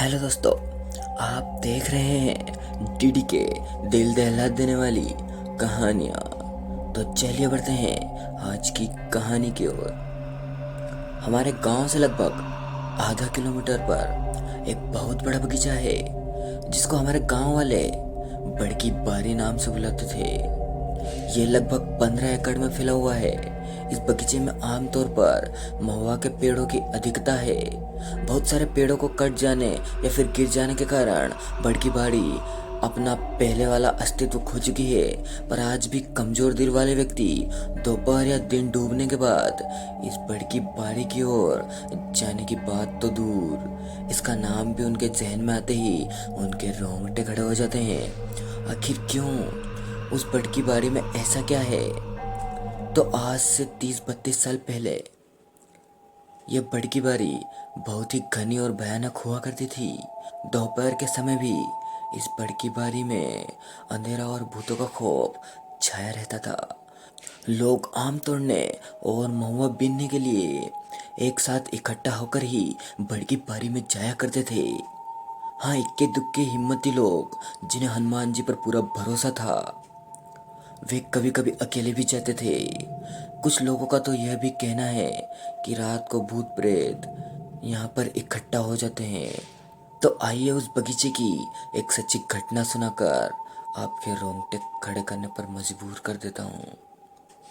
Hello दोस्तों, आप देख रहे हैं डीडी के दिल दहला देने वाली कहानियाँ। तो चलिए बढ़ते हैं आज की कहानी की ओर। हमारे गांव से लगभग आधा किलोमीटर पर एक बहुत बड़ा बगीचा है जिसको हमारे गांव वाले बड़की बारी नाम से बुलाते थे। ये लगभग 15 एकड़ में फैला हुआ है। इस बगीचे में आमतौर पर महुआ के पेड़ों की अधिकता है। बहुत सारे पेड़ों को कट जाने या फिर गिर जाने के कारण बड़की बाड़ी अपना पहले वाला अस्तित्व खो चुकी है। पर आज भी कमजोर दिल वाले व्यक्ति दोपहर या दिन डूबने के बाद इस बड़की बाड़ी की ओर जाने की बात तो दूर, इसका नाम भी उनके जहन में आते ही उनके रोंगटे खड़े हो जाते हैं। आखिर क्यों? उस बड़की बाड़ी में ऐसा क्या है? तो आज से 30-32 साल पहले यह बड़की बाड़ी बहुत ही घनी और भयानक हुआ करती थी। दोपहर के समय भी इस बड़की बाड़ी में अंधेरा और भूतों का खौफ छाया रहता था। लोग आम तोड़ने और महुआ बीनने के लिए एक साथ इकट्ठा होकर ही बड़की बाड़ी में जाया करते थे। हाँ, इक्के दुक्के हिम्मती लोग जिन्हें हनुमान जी पर पूरा भरोसा था, वे कभी कभी अकेले भी जाते थे। कुछ लोगों का तो यह भी कहना है कि रात को भूत प्रेत यहाँ पर इकट्ठा हो जाते हैं। तो आइए उस बगीचे की एक सच्ची घटना सुनाकर आपके रोंगटे खड़े करने पर मजबूर कर देता हूँ।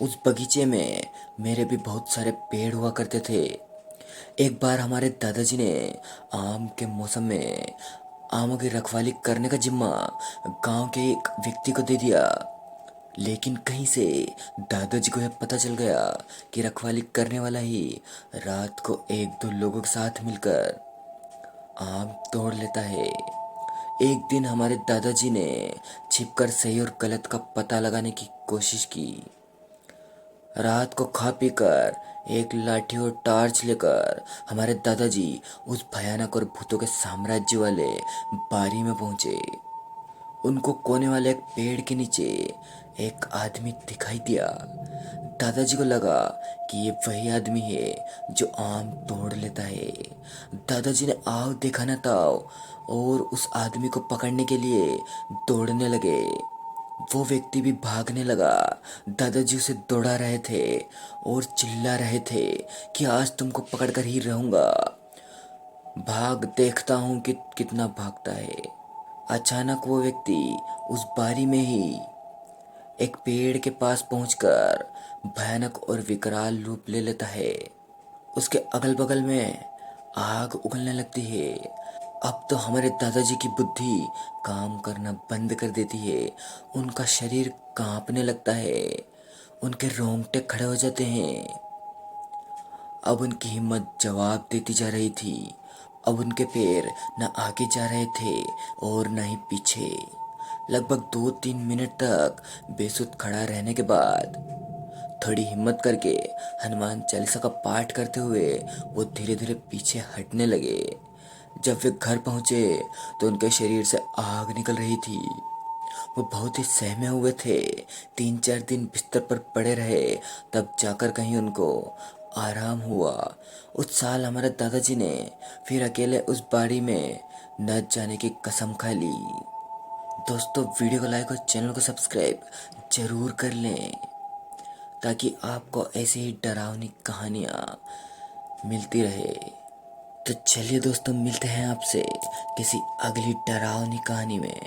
उस बगीचे में मेरे भी बहुत सारे पेड़ हुआ करते थे। एक बार हमारे दादाजी ने आम के मौसम में आमों की रखवाली करने का जिम्मा गांव के एक व्यक्ति को दे दिया। लेकिन कहीं से दादाजी को यह पता चल गया कि रखवाली करने वाला ही रात को एक दो लोगों के साथ मिलकर आम तोड़ लेता है। एक दिन हमारे दादाजी ने छिपकर सही और गलत का पता लगाने की कोशिश की। रात को खा पी कर एक लाठी और टार्च लेकर हमारे दादाजी उस भयानक और भूतों के साम्राज्य वाले बारी में पहुंचे। उनको कोने वाले एक पेड़ के नीचे एक आदमी दिखाई दिया। दादाजी को लगा कि ये वही आदमी है जो आम तोड़ लेता है। दादाजी ने आव देखा न ताव और उस आदमी को पकड़ने के लिए दौड़ने लगे। वो व्यक्ति भी भागने लगा। दादाजी उसे दौड़ा रहे थे और चिल्ला रहे थे कि आज तुमको पकड़कर ही रहूंगा। भाग, देखता हूं कि कितना भागता है। अचानक वो व्यक्ति उस बारी में ही एक पेड़ के पास पहुंचकर भयानक और विकराल रूप ले लेता है। उसके अगल बगल में आग उगलने लगती है। अब तो हमारे दादाजी की बुद्धि काम करना बंद कर देती है। उनका शरीर कांपने लगता है। उनके रोंगटे खड़े हो जाते हैं। अब उनकी हिम्मत जवाब देती जा रही थी। अब उनके पैर न आगे जा रहे थे और न ही पीछे। लगभग 2-3 मिनट तक बेसुध खड़ा रहने के बाद थोड़ी हिम्मत करके हनुमान चालीसा का पाठ करते हुए वो धीरे धीरे पीछे हटने लगे। जब वे घर पहुंचे तो उनके शरीर से आग निकल रही थी। वो बहुत ही सहमे हुए थे। 3-4 दिन बिस्तर पर पड़े रहे, तब जाकर कहीं उनको आराम हुआ। उस साल हमारे दादाजी ने फिर अकेले उस बाड़ी में न जाने की कसम खा ली। दोस्तों, वीडियो को लाइक और चैनल को सब्सक्राइब जरूर कर लें ताकि आपको ऐसी ही डरावनी कहानियाँ मिलती रहे। तो चलिए दोस्तों, मिलते हैं आपसे किसी अगली डरावनी कहानी में।